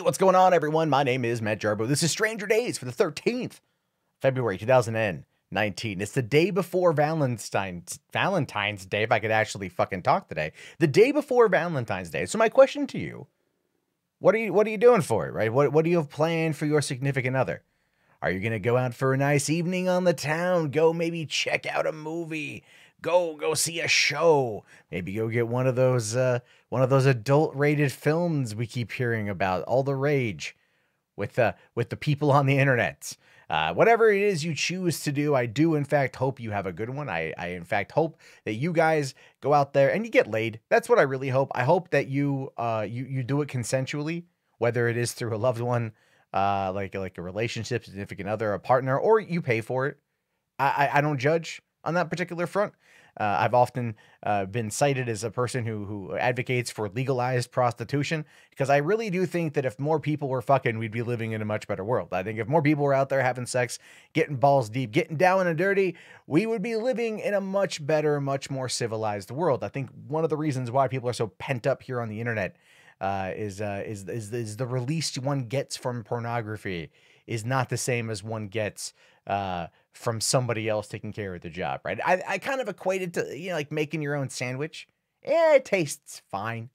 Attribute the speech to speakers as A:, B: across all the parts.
A: What's going on, everyone? My name is Matt Jarbo. This is Stranger Days for the 13th, February 2019. It's the day before Valentine's Day, if I could actually fucking talk today. The day before Valentine's Day. So my question to you, what are you doing for it, right? What do you have planned for your significant other? Are you going to go out for a nice evening on the town? Go maybe check out a movie. Go see a show. Maybe go get one of those adult-rated films we keep hearing about, all the rage with the people on the internet. Whatever it is you choose to do, I do in fact hope you have a good one. I in fact hope that you guys go out there and you get laid. That's what I really hope. I hope that you do it consensually, whether it is through a loved one, like a relationship, significant other, a partner, or you pay for it. I don't judge on that particular front. I've often been cited as a person who advocates for legalized prostitution, because I really do think that if more people were fucking, we'd be living in a much better world. I think if more people were out there having sex, getting balls deep, getting down and dirty, we would be living in a much better, much more civilized world. I think one of the reasons why people are so pent up here on the internet is the release one gets from pornography is not the same as one gets from somebody else taking care of the job, right? I kind of equate it to, like making your own sandwich. It tastes fine.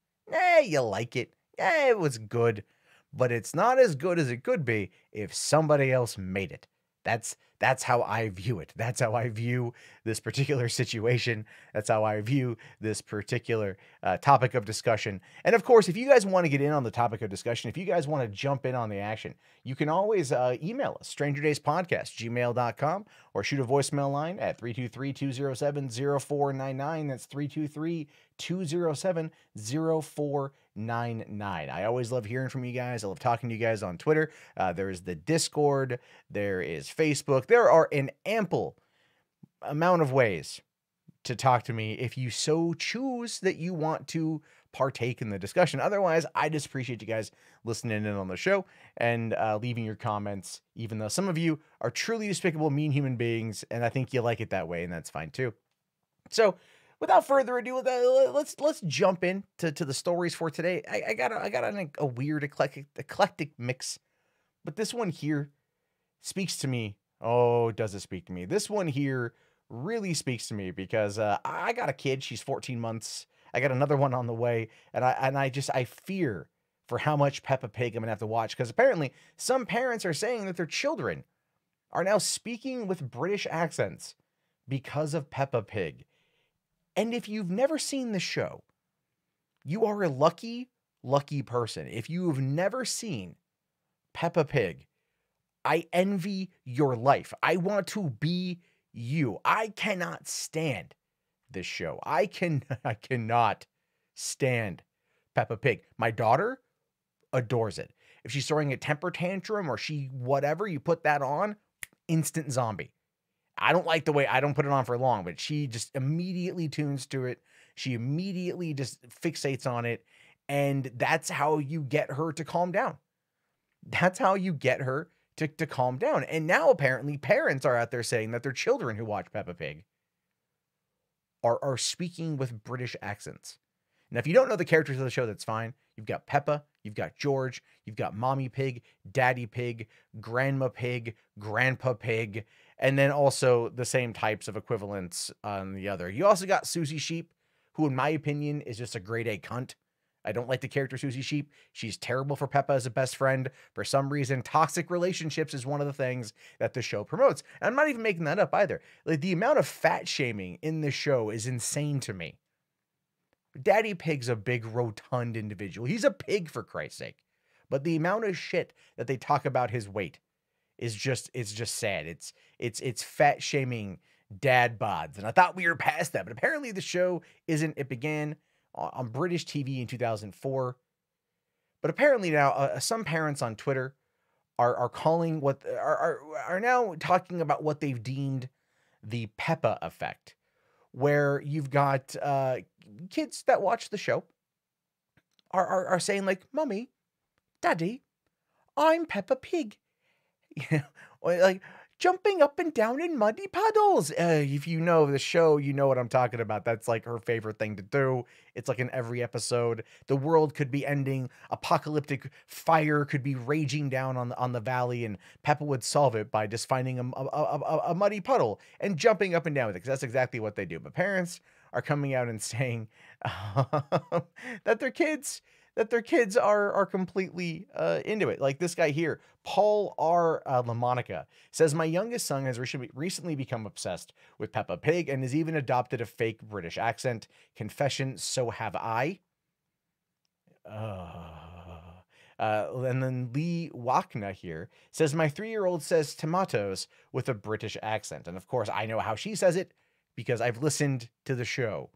A: You like it. It was good, but it's not as good as it could be if somebody else made it. That's how I view it. That's how I view this particular situation. That's how I view this particular topic of discussion. And of course, if you guys want to get in on the topic of discussion, if you guys want to jump in on the action, you can always email us, strangerdayspodcast@gmail.com, or shoot a voicemail line at 323-207-0499. That's 323-207-0499. I always love hearing from you guys. I love talking to you guys on Twitter. There is the Discord. There is Facebook. There are an ample amount of ways to talk to me if you so choose that you want to partake in the discussion. Otherwise, I just appreciate you guys listening in on the show and leaving your comments, even though some of you are truly despicable, mean human beings, and I think you like it that way, and that's fine too. So without further ado, let's jump in to the stories for today. I got a weird eclectic mix, but this one here speaks to me. Oh, does it speak to me? This one here really speaks to me because I got a kid. She's 14 months. I got another one on the way, and I fear for how much Peppa Pig I'm gonna have to watch, because apparently some parents are saying that their children are now speaking with British accents because of Peppa Pig. And if you've never seen the show, you are a lucky person. If you have never seen Peppa Pig, I envy your life. I want to be you. I cannot stand this show. I cannot stand Peppa Pig. My daughter adores it. If she's throwing a temper tantrum or whatever, you put that on, instant zombie. I don't like the way, I don't put it on for long, but she just immediately tunes to it. She immediately just fixates on it. And that's how you get her to calm down. That's how you get her to calm down. And now apparently parents are out there saying that their children who watch Peppa Pig are speaking with British accents. Now, if you don't know the characters of the show, that's fine. You've got Peppa, you've got George, you've got Mommy Pig, Daddy Pig, Grandma Pig, Grandpa Pig, and then also the same types of equivalents on the other. You also got Susie Sheep, who in my opinion is just a grade A cunt. I don't like the character Susie Sheep. She's terrible for Peppa as a best friend. For some reason, toxic relationships is one of the things that the show promotes. And I'm not even making that up either. Like, the amount of fat shaming in this show is insane to me. Daddy Pig's a big, rotund individual. He's a pig, for Christ's sake. But the amount of shit that they talk about his weight is just sad. It's fat shaming dad bods. And I thought we were past that, but apparently the show isn't. It began on British TV in 2004. But apparently now some parents on Twitter are calling are now talking about what they've deemed the Peppa Effect, where you've got kids that watch the show are saying like, "Mommy, Daddy, I'm Peppa Pig." You know, or like, jumping up and down in muddy puddles. If you know the show, you know what I'm talking about. That's like her favorite thing to do. It's like in every episode. The world could be ending. Apocalyptic fire could be raging down on the valley, and Peppa would solve it by just finding a muddy puddle and jumping up and down with it, because that's exactly what they do. But parents are coming out and saying that their kids are completely into it. Like this guy here, Paul R. LaMonica, says, my youngest son has recently become obsessed with Peppa Pig and has even adopted a fake British accent. Confession, so have I. And then Lee Wakna here says, my 3-year-old says tomatoes with a British accent. And of course, I know how she says it because I've listened to the show.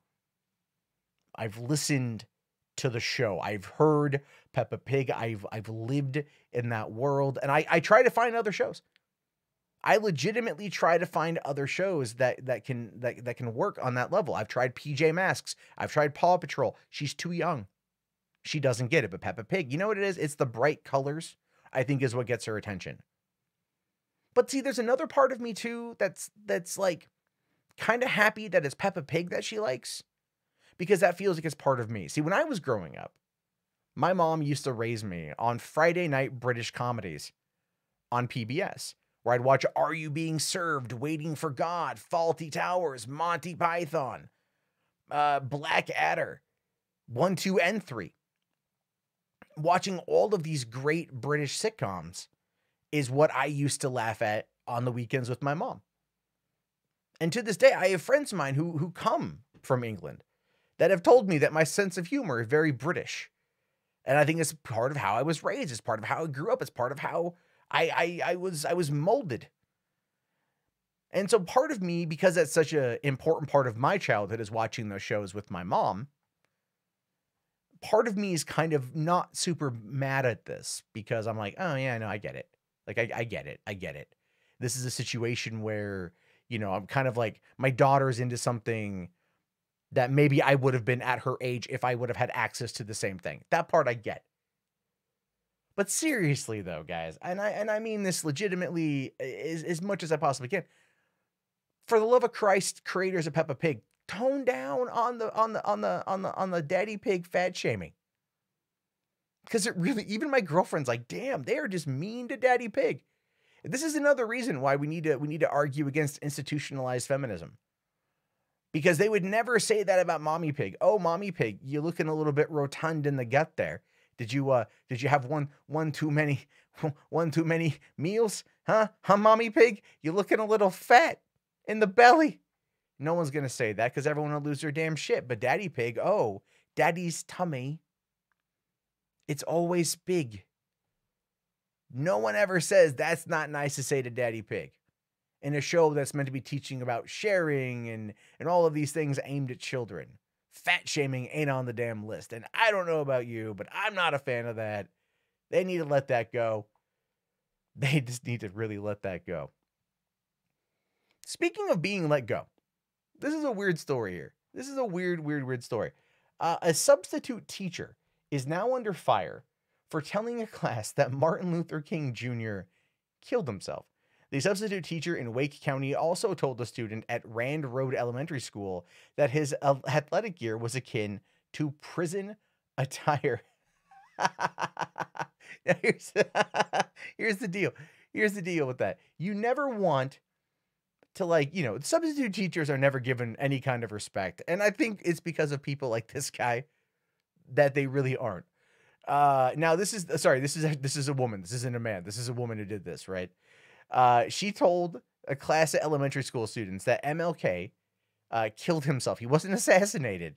A: I've heard Peppa Pig. I've lived in that world, and I try to find other shows. I legitimately try to find other shows that can work on that level. I've tried PJ Masks. I've tried Paw Patrol. She's too young. She doesn't get it. But Peppa Pig, you know what it is? It's the bright colors, I think, is what gets her attention. But see, there's another part of me too that's like kind of happy that it's Peppa Pig that she likes, because that feels like it's part of me. See, when I was growing up, my mom used to raise me on Friday night British comedies on PBS, where I'd watch Are You Being Served, Waiting for God, Faulty Towers, Monty Python, Black Adder, 1, 2, and 3. Watching all of these great British sitcoms is what I used to laugh at on the weekends with my mom. And to this day, I have friends of mine who come from England that have told me that my sense of humor is very British. And I think it's part of how I was raised. It's part of how I grew up. It's part of how I was molded. And so part of me, because that's such an important part of my childhood, is watching those shows with my mom. Part of me is kind of not super mad at this, because I'm like, oh yeah, no, I get it. Like, I get it. I get it. This is a situation where, you know, I'm kind of like, my daughter's into something that maybe I would have been at her age if I would have had access to the same thing. That part I get. But seriously though, guys, and I mean this legitimately as much as I possibly can. For the love of Christ, creators of Peppa Pig, tone down on the Daddy Pig fat shaming. Because it really, even my girlfriend's like, damn, they are just mean to Daddy Pig. This is another reason why we need to argue against institutionalized feminism. Because they would never say that about Mommy Pig. Oh, Mommy Pig, you're looking a little bit rotund in the gut there. Did you have one too many meals? Huh, Mommy Pig? You're looking a little fat in the belly. No one's gonna say that because everyone will lose their damn shit. But Daddy Pig, oh, Daddy's tummy, it's always big. No one ever says that's not nice to say to Daddy Pig. In a show that's meant to be teaching about sharing and all of these things aimed at children. Fat shaming ain't on the damn list. And I don't know about you, but I'm not a fan of that. They need to let that go. They just need to really let that go. Speaking of being let go, this is a weird story here. This is a weird story. A substitute teacher is now under fire for telling a class that Martin Luther King Jr. killed himself. The substitute teacher in Wake County also told a student at Rand Road Elementary School that his athletic gear was akin to prison attire. Here's the deal. Here's the deal with that. You never want to, like, you know, substitute teachers are never given any kind of respect. And I think it's because of people like this guy that they really aren't. Now this is a woman. This isn't a man. This is a woman who did this, right? She told a class of elementary school students that MLK killed himself. He wasn't assassinated.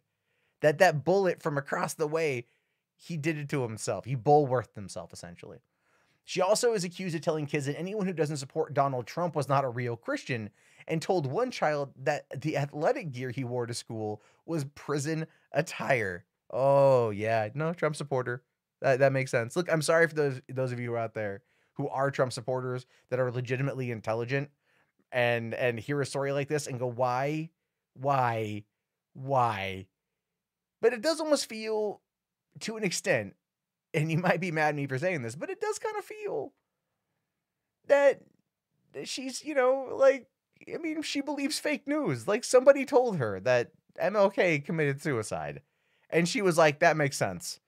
A: That bullet from across the way, he did it to himself. He bulwarked himself, essentially. She also is accused of telling kids that anyone who doesn't support Donald Trump was not a real Christian, and told one child that the athletic gear he wore to school was prison attire. Oh, yeah. No, Trump supporter. That makes sense. Look, I'm sorry for those of you out there who are Trump supporters that are legitimately intelligent and hear a story like this and go, why? But it does almost feel, to an extent, and you might be mad at me for saying this, but it does kind of feel that she's, like, I mean, she believes fake news. Like, somebody told her that MLK committed suicide, and she was like, that makes sense.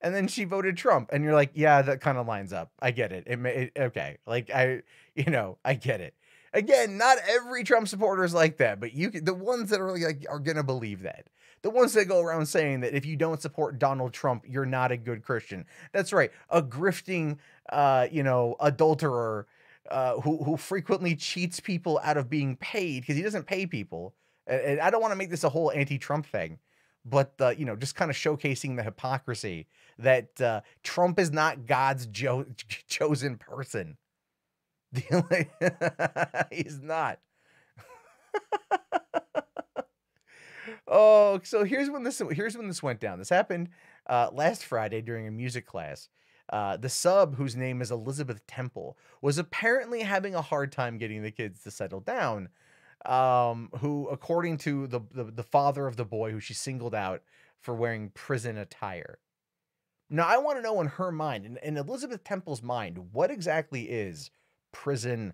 A: And then she voted Trump, and you're like, yeah, that kind of lines up. I get it. Okay. Like, I get it. Again, not every Trump supporter is like that, but the ones that are like are gonna believe that. The ones that go around saying that if you don't support Donald Trump, you're not a good Christian. That's right. A grifting, adulterer, who frequently cheats people out of being paid because he doesn't pay people. And I don't want to make this a whole anti-Trump thing, but just kind of showcasing the hypocrisy that Trump is not God's chosen person. He's not. Oh, so here's when this went down. This happened last Friday during a music class. The sub, whose name is Elizabeth Temple, was apparently having a hard time getting the kids to settle down. Who, according to the father of the boy, who she singled out for wearing prison attire. Now, I want to know in her mind, in Elizabeth Temple's mind, what exactly is prison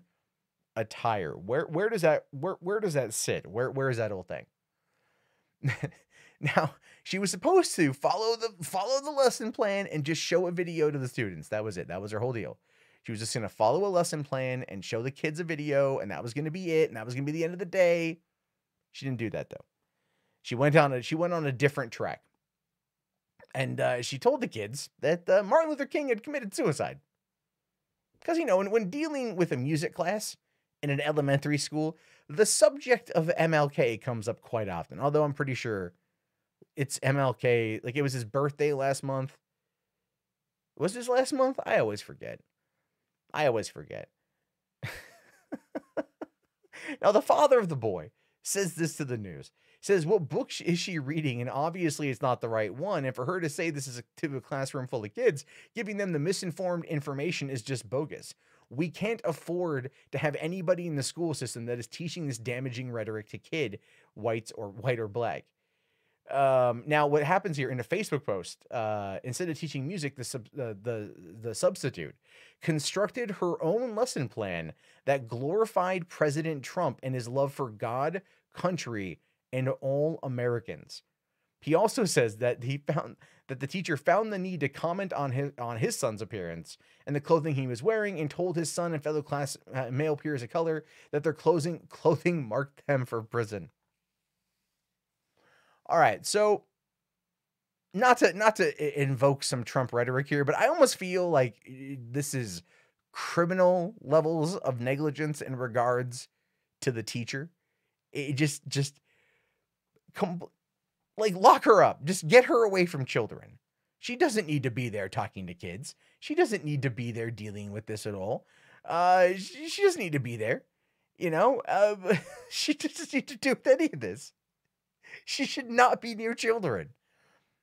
A: attire? Where does that sit? Where is that whole thing? Now, she was supposed to follow the lesson plan and just show a video to the students. That was it. That was her whole deal. She was just going to follow a lesson plan and show the kids a video, and that was going to be it, and that was going to be the end of the day. She didn't do that, though. She went on a different track. And she told the kids that Martin Luther King had committed suicide. Because, when dealing with a music class in an elementary school, the subject of MLK comes up quite often. Although I'm pretty sure it's MLK. Like, it was his birthday last month. Was this last month? I always forget. Now, the father of the boy says this to the news. Says, what book is she reading? And obviously it's not the right one. And for her to say this is to a classroom full of kids, giving them the misinformed information is just bogus. We can't afford to have anybody in the school system that is teaching this damaging rhetoric to kid, white or black. Now, what happens here in a Facebook post, instead of teaching music, the substitute constructed her own lesson plan that glorified President Trump and his love for God, country, and all Americans. He also says that the teacher found the need to comment on his son's appearance and the clothing he was wearing, and told his son and fellow class male peers of color that their clothing marked them for prison. All right, so not to invoke some Trump rhetoric here, but I almost feel like this is criminal levels of negligence in regards to the teacher. It just like, lock her up. Just get her away from children. She doesn't need to be there talking to kids. She doesn't need to be there dealing with this at all. She doesn't need to be there. She doesn't need to do any of this. She should not be near children.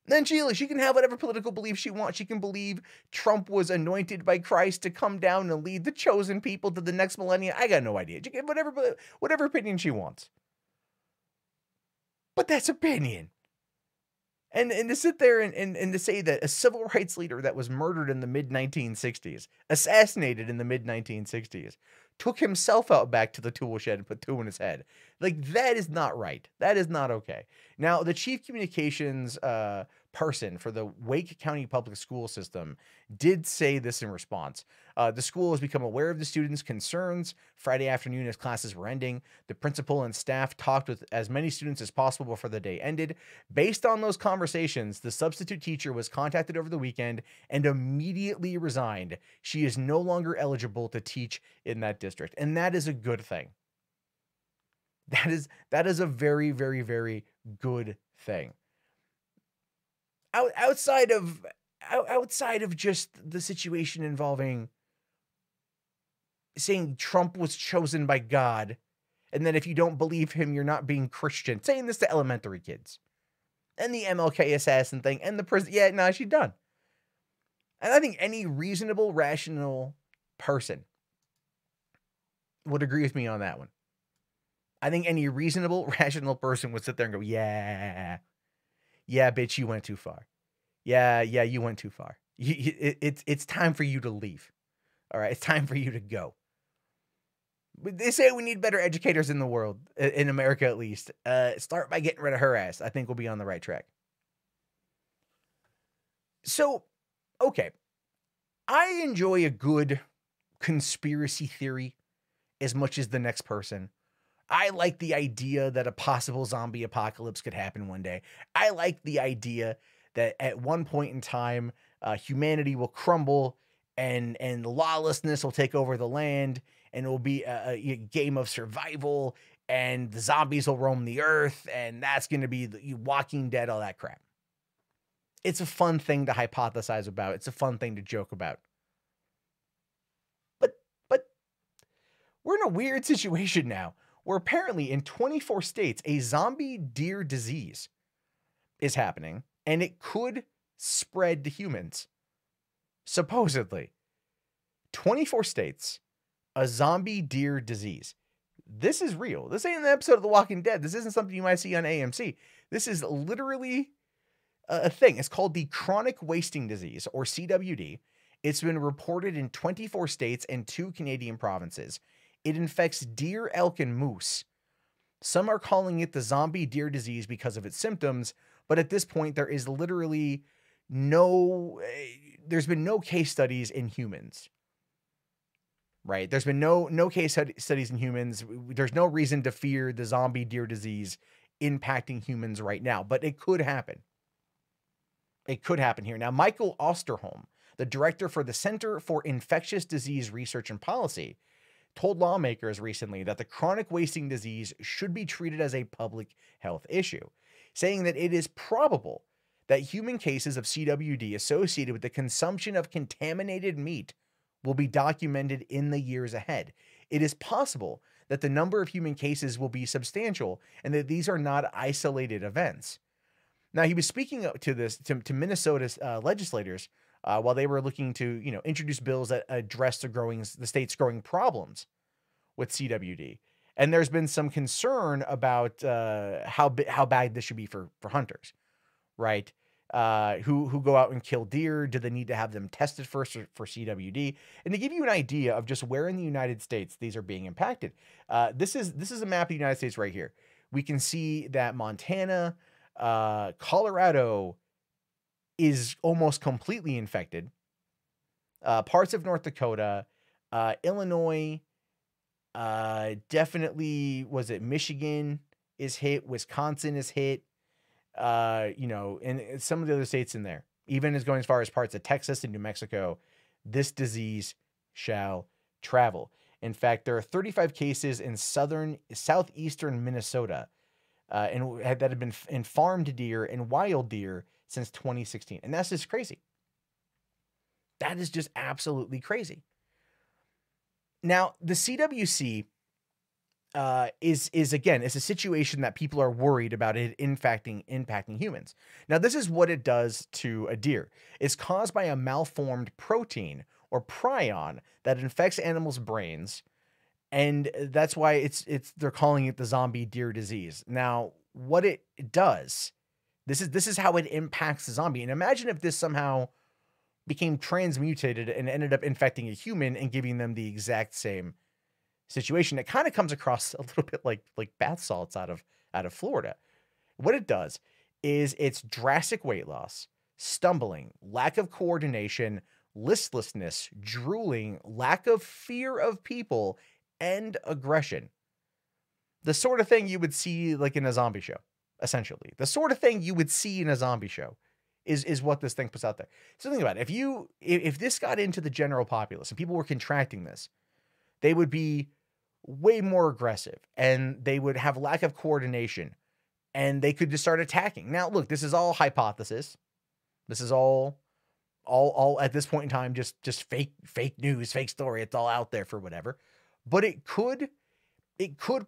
A: Then she can have whatever political belief she wants. She can believe Trump was anointed by Christ to come down and lead the chosen people to the next millennia. I got no idea. She can have whatever opinion she wants. But that's opinion. And to sit there and to say that a civil rights leader that was murdered in the mid-1960s, assassinated in the mid-1960s, took himself out back to the tool shed and put two in his head. Like, that is not right. That is not okay. Now, the chief communications person for the Wake County Public School System did say this in response. The school has become aware of the students' concerns. Friday afternoon, as classes were ending, the principal and staff talked with as many students as possible before the day ended. Based on those conversations, the substitute teacher was contacted over the weekend and immediately resigned. She is no longer eligible to teach in that district, and that is a good thing. That is a very, very, very good thing. Outside of just the situation involving saying Trump was chosen by God, and that if you don't believe him, you're not being Christian. Saying this to elementary kids, and the MLK assassin thing, and the prison. Yeah, no, she's done. And I think any reasonable, rational person would agree with me on that one. I think any reasonable, rational person would sit there and go, yeah, bitch, you went too far. Yeah, you went too far. It's time for you to leave. All right, it's time for you to go. They say we need better educators in the world, in America at least. Start by getting rid of her ass. I think we'll be on the right track. So, okay. I enjoy a good conspiracy theory as much as the next person. I like the idea that a possible zombie apocalypse could happen one day. I like the idea that at one point in time, humanity will crumble and lawlessness will take over the land, and it will be a game of survival, and the zombies will roam the earth, and that's going to be the Walking Dead, all that crap. It's a fun thing to hypothesize about. It's a fun thing to joke about. But we're in a weird situation now where apparently in 24 states, a zombie deer disease is happening, and it could spread to humans. Supposedly. 24 states, a zombie deer disease. This is real. This ain't an episode of The Walking Dead. This isn't something you might see on AMC. This is literally a thing. It's called the chronic wasting disease, or CWD. It's been reported in 24 states and 2 Canadian provinces. It infects deer, elk, and moose. Some are calling it the zombie deer disease because of its symptoms, but at this point, there is literally there's been no case studies in humans. Right? There's been no case studies in humans. There's no reason to fear the zombie deer disease impacting humans right now, but it could happen. It could happen here. Now, Michael Osterholm, the director for the Center for Infectious Disease Research and Policy, told lawmakers recently that the chronic wasting disease should be treated as a public health issue, saying that it is probable that human cases of CWD associated with the consumption of contaminated meat will be documented in the years ahead. It is possible that the number of human cases will be substantial and that these are not isolated events. Now, he was speaking to Minnesota's legislators while they were looking to, introduce bills that address the state's growing problems with CWD. And there's been some concern about how bad this should be for hunters, right? Who go out and kill deer. Do they need to have them tested first for CWD? And to give you an idea of just where in the United States these are being impacted, this is a map of the United States right here. We can see that Montana, Colorado is almost completely infected. Parts of North Dakota, Illinois, definitely, was it Michigan is hit, Wisconsin is hit, and some of the other states in there, even as going as far as parts of Texas and New Mexico, this disease shall travel. In fact, there are 35 cases in southeastern Minnesota, and that have been in farmed deer and wild deer since 2016. And that's just crazy. That is just absolutely crazy. Now, the CWC is again, it's a situation that people are worried about it impacting humans. Now, this is what it does to a deer. It's caused by a malformed protein or prion that infects animals' brains. And that's why they're calling it the zombie deer disease. Now, what it does, this is how it impacts the zombie. And imagine if this somehow became transmutated and ended up infecting a human and giving them the exact same situation. It kind of comes across a little bit like bath salts out of Florida. What it does is it's drastic weight loss, stumbling, lack of coordination, listlessness, drooling, lack of fear of people, and aggression. The sort of thing you would see like in a zombie show, essentially. The sort of thing you would see in a zombie show is what this thing puts out there. So think about it. If this got into the general populace and people were contracting this, they would be way more aggressive and they would have lack of coordination and they could just start attacking. Now, look, this is all hypothesis. This is all at this point in time, just fake news, fake story. It's all out there for whatever. But it could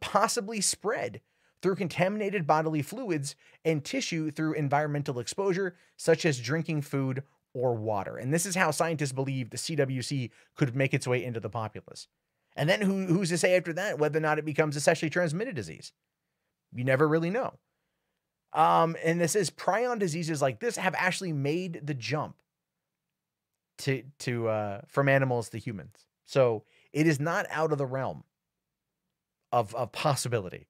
A: possibly spread through contaminated bodily fluids and tissue through environmental exposure, such as drinking food or water. And this is how scientists believe the CWC could make its way into the populace. And then who's to say after that whether or not it becomes a sexually transmitted disease? You never really know. And this is prion diseases like this have actually made the jump to from animals to humans. So it is not out of the realm of possibility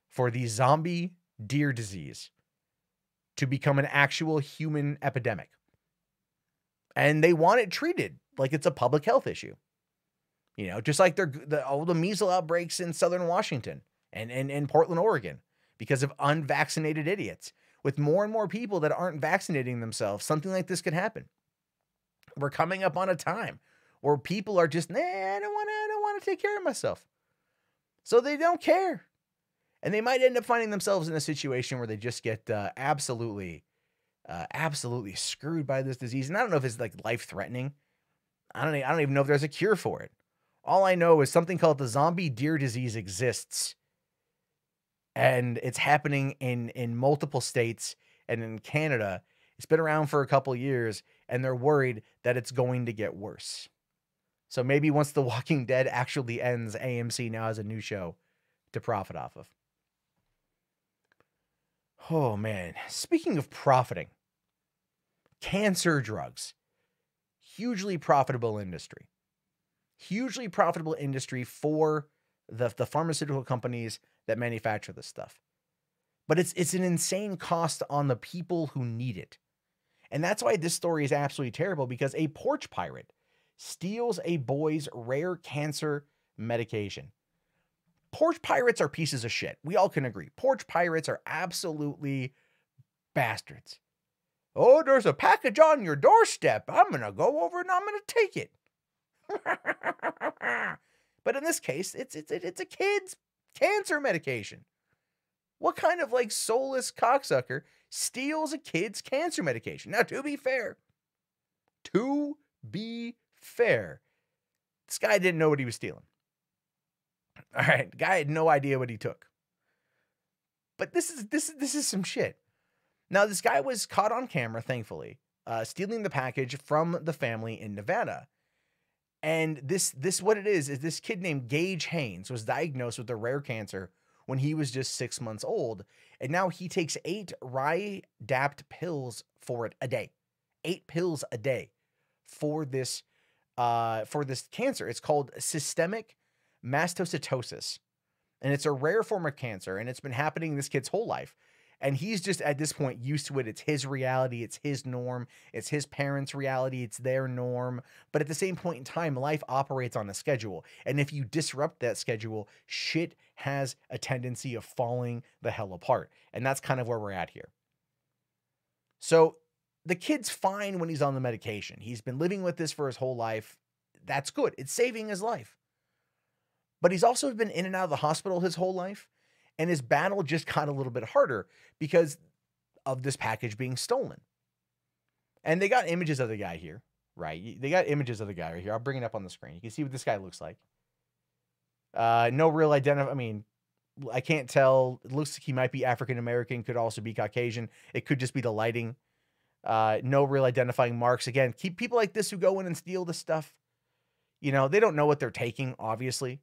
A: for the zombie deer disease to become an actual human epidemic. And they want it treated like it's a public health issue. You know, just like all the measles outbreaks in southern Washington and in Portland, Oregon, because of unvaccinated idiots. With more and more people that aren't vaccinating themselves, something like this could happen. We're coming up on a time where people are just, I don't want to take care of myself. So they don't care. And they might end up finding themselves in a situation where they just get absolutely screwed by this disease. And I don't know if it's like life-threatening. I don't even know if there's a cure for it. All I know is something called the zombie deer disease exists. And it's happening in multiple states and in Canada. It's been around for a couple years, and they're worried that it's going to get worse. So maybe once The Walking Dead actually ends, AMC now has a new show to profit off of. Oh, man. Speaking of profiting, cancer drugs. Hugely profitable industry. Hugely profitable industry for the pharmaceutical companies that manufacture this stuff. But it's an insane cost on the people who need it. And that's why this story is absolutely terrible, because a porch pirate steals a boy's rare cancer medication. Porch pirates are pieces of shit. We all can agree. Porch pirates are absolutely bastards. Oh, there's a package on your doorstep. I'm going to go over and I'm going to take it. But in this case, it's a kid's cancer medication. What kind of like soulless cocksucker steals a kid's cancer medication? Now, to be fair, this guy didn't know what he was stealing. All right, the guy had no idea what he took. But this is some shit. Now, this guy was caught on camera, thankfully, stealing the package from the family in Nevada. And this what it is this kid named Gage Haynes was diagnosed with a rare cancer when he was just 6 months old. And now he takes 8 Rydapt pills for it a day. 8 pills a day for this cancer. It's called systemic mastocytosis. And it's a rare form of cancer. And it's been happening in this kid's whole life. And he's just at this point used to it. It's his reality. It's his norm. It's his parents' reality. It's their norm. But at the same point in time, life operates on a schedule. And if you disrupt that schedule, shit has a tendency of falling the hell apart. And that's kind of where we're at here. So the kid's fine when he's on the medication. He's been living with this for his whole life. That's good. It's saving his life. But he's also been in and out of the hospital his whole life. And his battle just got a little bit harder because of this package being stolen. And they got images of the guy here, right? They got images of the guy right here. I'll bring it up on the screen. You can see what this guy looks like. No real I mean, I can't tell. It looks like he might be African-American, could also be Caucasian. It could just be the lighting. No real identifying marks. Again, keep people like this who go in and steal this stuff. You know, they don't know what they're taking, obviously.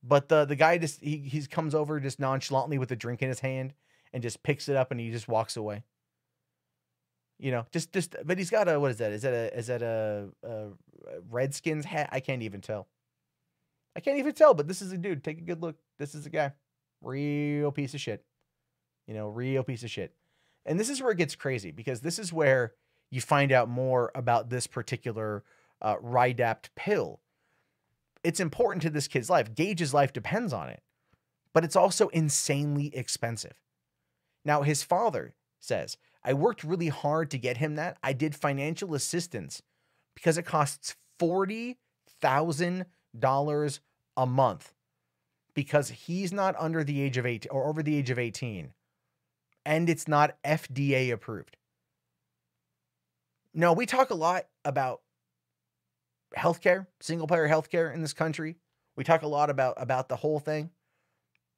A: But the guy just, he comes over just nonchalantly with a drink in his hand and just picks it up and he just walks away. You know, but he's got what is that? Is that a Redskins hat? I can't even tell. But this is a dude. Take a good look. This is a guy. Real piece of shit. You know, real piece of shit. And this is where it gets crazy, because this is where you find out more about this particular Rydapt pill. It's important to this kid's life. Gage's life depends on it, but it's also insanely expensive. Now, his father says, I worked really hard to get him that. I did financial assistance because it costs $40,000 a month because he's not under the age of 18 or over the age of 18. And it's not FDA approved. No, we talk a lot about healthcare, single payer healthcare in this country. We talk a lot about the whole thing,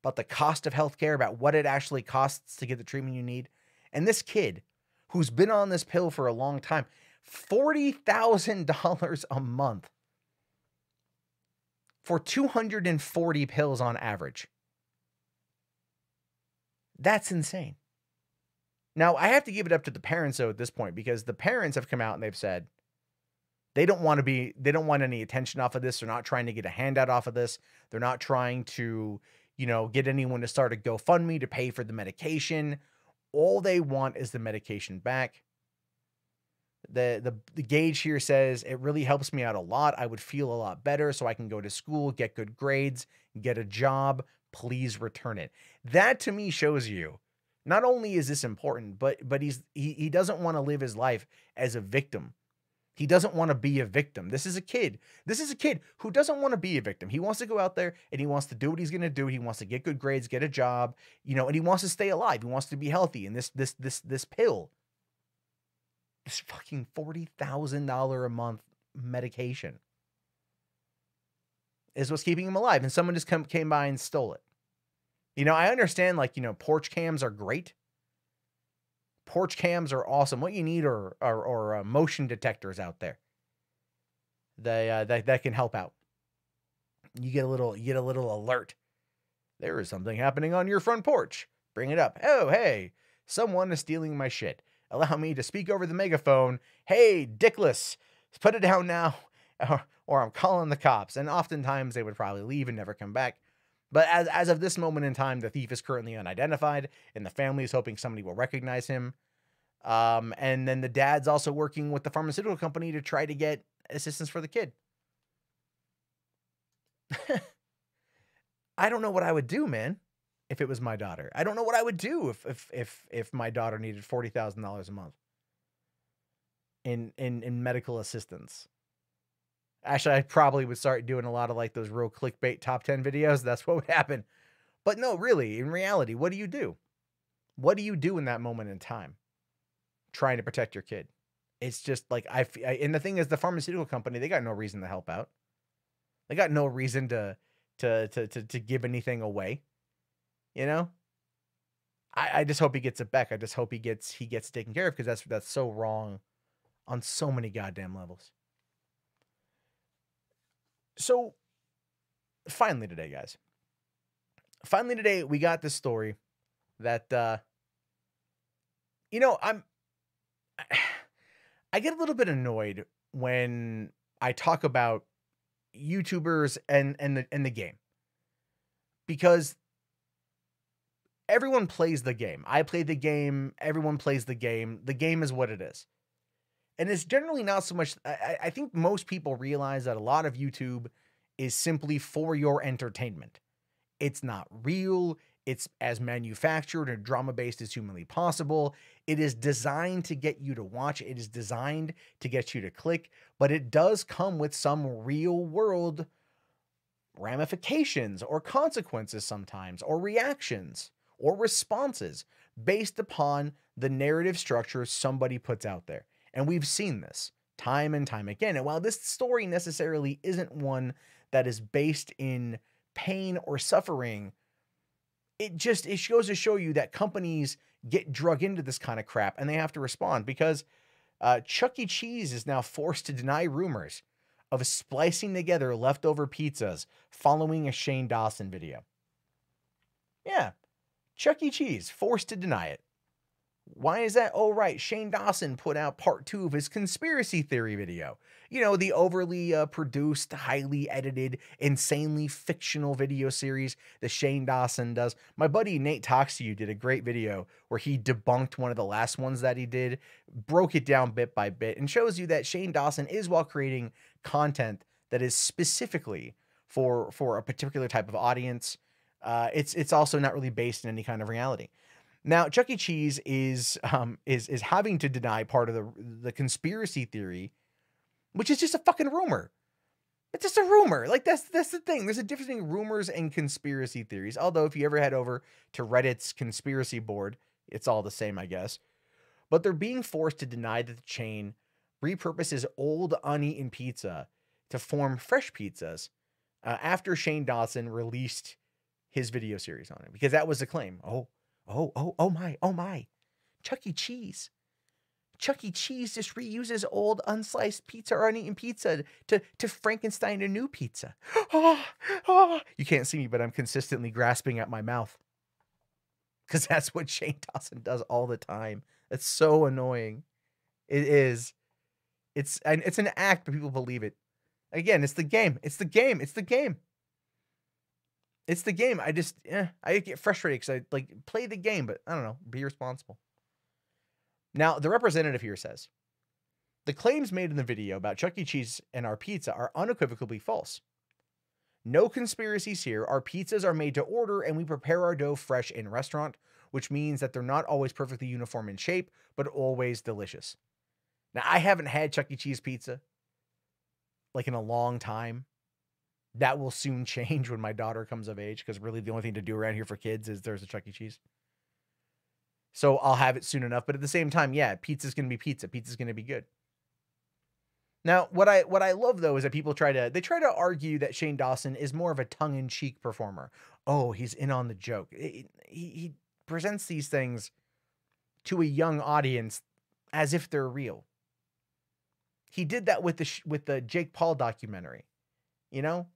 A: about the cost of healthcare, about what it actually costs to get the treatment you need. And this kid who's been on this pill for a long time, $40,000 a month for 240 pills on average. That's insane. Now, I have to give it up to the parents, though, at this point, because the parents have come out and they've said, They don't want any attention off of this. They're not trying to get a handout off of this. They're not trying to, get anyone to start a GoFundMe to pay for the medication. All they want is the medication back. The gauge here says it really helps me out a lot. I would feel a lot better so I can go to school, get good grades, get a job. Please return it. That to me shows you not only is this important, but he doesn't want to live his life as a victim. He doesn't want to be a victim. This is a kid. This is a kid who doesn't want to be a victim. He wants to go out there and he wants to do what he's going to do. He wants to get good grades, get a job, and he wants to stay alive. He wants to be healthy. And this pill, this fucking $40,000 a month medication is what's keeping him alive. And someone just came by and stole it. I understand, porch cams are great. Porch cams are awesome. What you need are motion detectors out there. That can help out. You get a little alert. There is something happening on your front porch. Bring it up. Oh, hey, someone is stealing my shit. Allow me to speak over the megaphone. Hey, Dickless, put it down now, or I'm calling the cops. And oftentimes they would probably leave and never come back. But as of this moment in time, the thief is currently unidentified, and the family is hoping somebody will recognize him. And then the dad's also working with the pharmaceutical company to try to get assistance for the kid. I don't know what I would do, man, if it was my daughter. I don't know what I would do if my daughter needed $40,000 a month in medical assistance. Actually, I probably would start doing a lot of those real clickbait top 10 videos. That's what would happen. But no, really, in reality, what do you do? What do you do in that moment in time? Trying to protect your kid. It's just and the thing is, the pharmaceutical company, they got no reason to help out. They got no reason to give anything away. I just hope he gets it back. I just hope he gets taken care of, because that's so wrong on so many goddamn levels. So finally today, guys. Finally today, we got this story that I get a little bit annoyed when I talk about YouTubers and the game, because everyone plays the game. I play the game. Everyone plays the game. The game is what it is. And it's generally not so much. I think most people realize that a lot of YouTube is simply for your entertainment. It's not real. It's as manufactured and drama-based as humanly possible. It is designed to get you to watch. It is designed to get you to click. But it does come with some real-world ramifications or consequences sometimes, or reactions or responses based upon the narrative structure somebody puts out there. And we've seen this time and time again. And while this story necessarily isn't one that is based in pain or suffering, it goes to show you that companies get drug into this kind of crap, and they have to respond, because Chuck E. Cheese is now forced to deny rumors of splicing together leftover pizzas following a Shane Dawson video. Yeah, Chuck E. Cheese forced to deny it. Why is that? Oh, right. Shane Dawson put out part 2 of his conspiracy theory video. The overly produced, highly edited, insanely fictional video series that Shane Dawson does. My buddy Nate Talks to You did a great video where he debunked one of the last ones that he did, broke it down bit by bit, and shows you that Shane Dawson is, while creating content that is specifically for a particular type of audience, it's also not really based in any kind of reality. Now, Chuck E. Cheese is having to deny part of the conspiracy theory, which is just a fucking rumor. It's just a rumor. That's the thing. There's a difference between rumors and conspiracy theories. Although if you ever head over to Reddit's conspiracy board, it's all the same, I guess. But they're being forced to deny that the chain repurposes old uneaten pizza to form fresh pizzas after Shane Dawson released his video series on it, because that was the claim. Oh my. Chuck E. Cheese. Chuck E. Cheese just reuses old unsliced pizza or uneaten pizza to Frankenstein a new pizza. You can't see me, but I'm consistently grasping at my mouth, because that's what Shane Dawson does all the time. It's so annoying. It is. It's an act, but people believe it. Again, it's the game. It's the game. It's the game. It's the game. I get frustrated because I like play the game, but I don't know, be responsible. Now, the representative here says, the claims made in the video about Chuck E. Cheese and our pizza are unequivocally false. No conspiracies here. Our pizzas are made to order and we prepare our dough fresh in restaurant, which means that they're not always perfectly uniform in shape, but always delicious. Now, I haven't had Chuck E. Cheese pizza like in a long time. That will soon change when my daughter comes of age, because really the only thing to do around here for kids is there's a Chuck E. Cheese. So I'll have it soon enough. But at the same time, yeah, pizza's going to be pizza. Pizza's going to be good. Now, what I love, though, is that people try to argue that Shane Dawson is more of a tongue-in-cheek performer. Oh, he's in on the joke. He presents these things to a young audience as if they're real. He did that with the Jake Paul documentary, you know?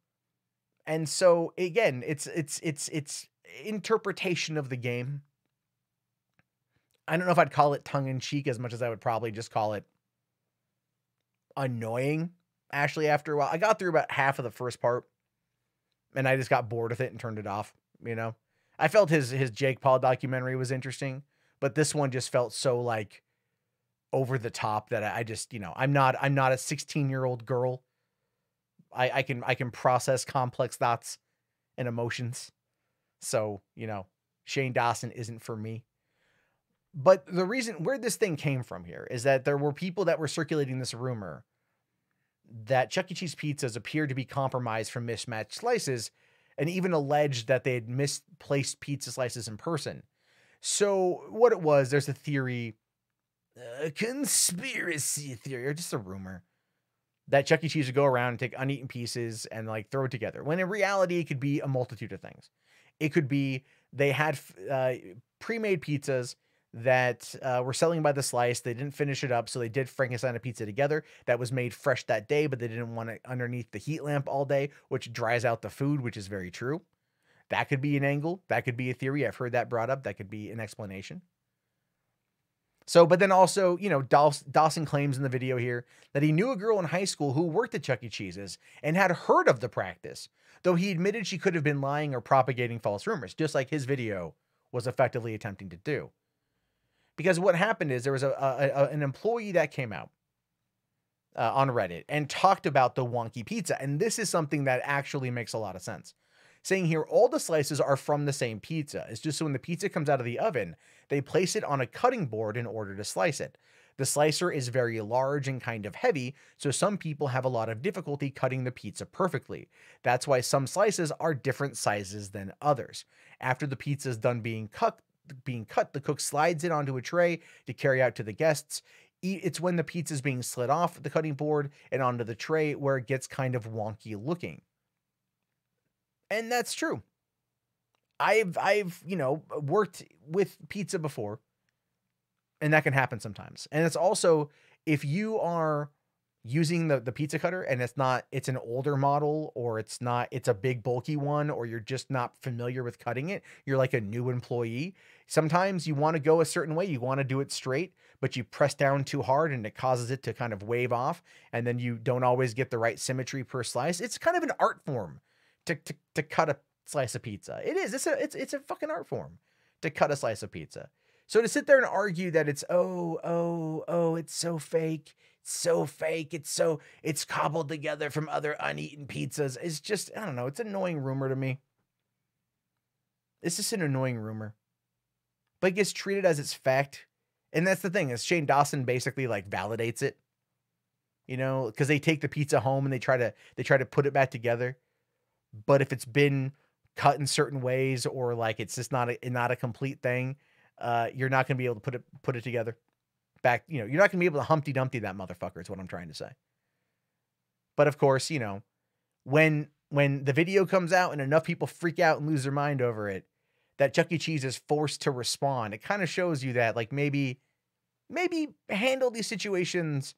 A: And so again, it's interpretation of the game. I don't know if I'd call it tongue-in-cheek as much as I would probably just call it annoying. Actually, after a while, I got through about half of the first part and I just got bored with it and turned it off. You know, I felt his Jake Paul documentary was interesting, but this one just felt so like over the top that I just, you know, I'm not a 16-year-old girl. I can process complex thoughts and emotions. So, you know, Shane Dawson isn't for me. But the reason where this thing came from here is that there were people that were circulating this rumor that Chuck E. Cheese pizzas appeared to be compromised from mismatched slices, and even alleged that they had misplaced pizza slices in person. So what it was, there's a theory, a conspiracy theory, or just a rumor, that Chuck E. Cheese would go around and take uneaten pieces and like throw it together. When in reality, it could be a multitude of things. It could be they had pre-made pizzas that were selling by the slice. They didn't finish it up, so they did Frankenstein a pizza together that was made fresh that day, but they didn't want it underneath the heat lamp all day, which dries out the food, which is very true. That could be an angle. That could be a theory. I've heard that brought up. That could be an explanation. So, but then also, you know, Dawson claims in the video here that he knew a girl in high school who worked at Chuck E. Cheese's and had heard of the practice, though he admitted she could have been lying or propagating false rumors, just like his video was effectively attempting to do. Because what happened is there was an employee that came out on Reddit and talked about the wonky pizza. And this is something that actually makes a lot of sense. Saying here, all the slices are from the same pizza. It's just so when the pizza comes out of the oven, they place it on a cutting board in order to slice it. The slicer is very large and kind of heavy, so some people have a lot of difficulty cutting the pizza perfectly. That's why some slices are different sizes than others. After the pizza is done being cut, the cook slides it onto a tray to carry out to the guests. It's when the pizza is being slid off the cutting board and onto the tray where it gets kind of wonky looking. And that's true. I've, you know, worked with pizza before, and that can happen sometimes. And it's also, if you are using the pizza cutter and it's an older model, or it's a big bulky one, or you're just not familiar with cutting it, you're like a new employee. Sometimes you want to go a certain way. You want to do it straight, but you press down too hard and it causes it to kind of wave off. And then you don't always get the right symmetry per slice. It's kind of an art form to cut a slice of pizza. It is. It's a fucking art form to cut a slice of pizza. So to sit there and argue that it's it's so fake, it's cobbled together from other uneaten pizzas is just, I don't know, it's an annoying rumor to me. It's just an annoying rumor. But it gets treated as it's fact. And that's the thing, is Shane Dawson basically like validates it. You know, because they take the pizza home and they try to put it back together. But if it's been cut in certain ways, or like it's just not a complete thing, you're not going to be able to put it together back. You know, you're not going to be able to Humpty Dumpty that motherfucker is what I'm trying to say. But of course, you know, when the video comes out and enough people freak out and lose their mind over it, that Chuck E. Cheese is forced to respond. It kind of shows you that like maybe handle these situations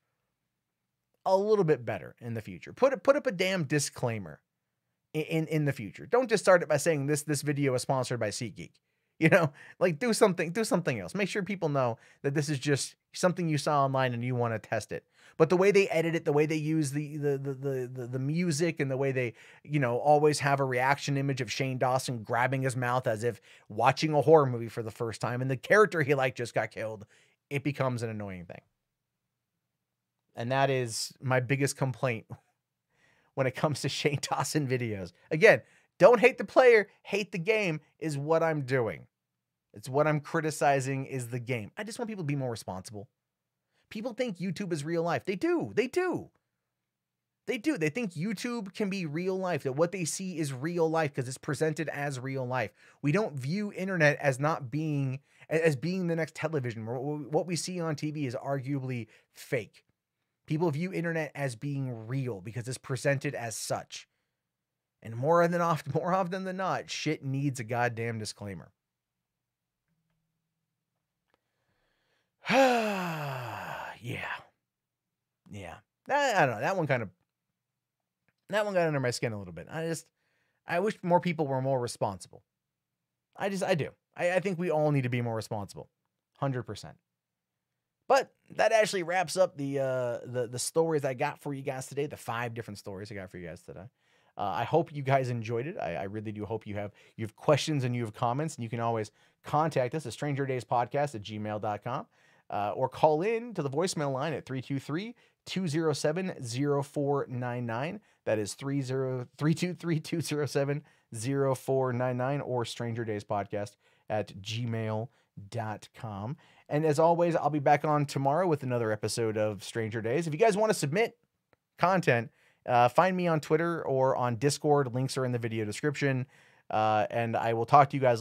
A: a little bit better in the future. Put up a damn disclaimer in the future. Don't just start it by saying this video is sponsored by SeatGeek. You know, like do something else. Make sure people know that this is just something you saw online and you want to test it. But the way they edit it, the way they use the music, and the way they, always have a reaction image of Shane Dawson grabbing his mouth as if watching a horror movie for the first time, and the character he liked just got killed, it becomes an annoying thing. And that is my biggest complaint when it comes to Shane Dawson videos. Again, don't hate the player, hate the game is what I'm doing. It's what I'm criticizing is the game. I just want people to be more responsible. People think YouTube is real life. They do. They do. They do. They think YouTube can be real life, that what they see is real life because it's presented as real life. We don't view internet as not being, as being the next television. What we see on TV is arguably fake. People view internet as being real because it's presented as such. And more often than not, shit needs a goddamn disclaimer. Yeah. I don't know. That one got under my skin a little bit. I wish more people were more responsible. I do. I think we all need to be more responsible. 100%. But that actually wraps up the stories I got for you guys today. The 5 different stories I got for you guys today. I hope you guys enjoyed it. I really do hope you have questions and you have comments, and you can always contact us at strangerdays.podcast@gmail.com. Or call in to the voicemail line at 323-207-0499. That is 323-207-0499, or strangerdayspodcast@gmail.com. And as always, I'll be back on tomorrow with another episode of Stranger Days. If you guys want to submit content, find me on Twitter or on Discord. Links are in the video description. And I will talk to you guys later.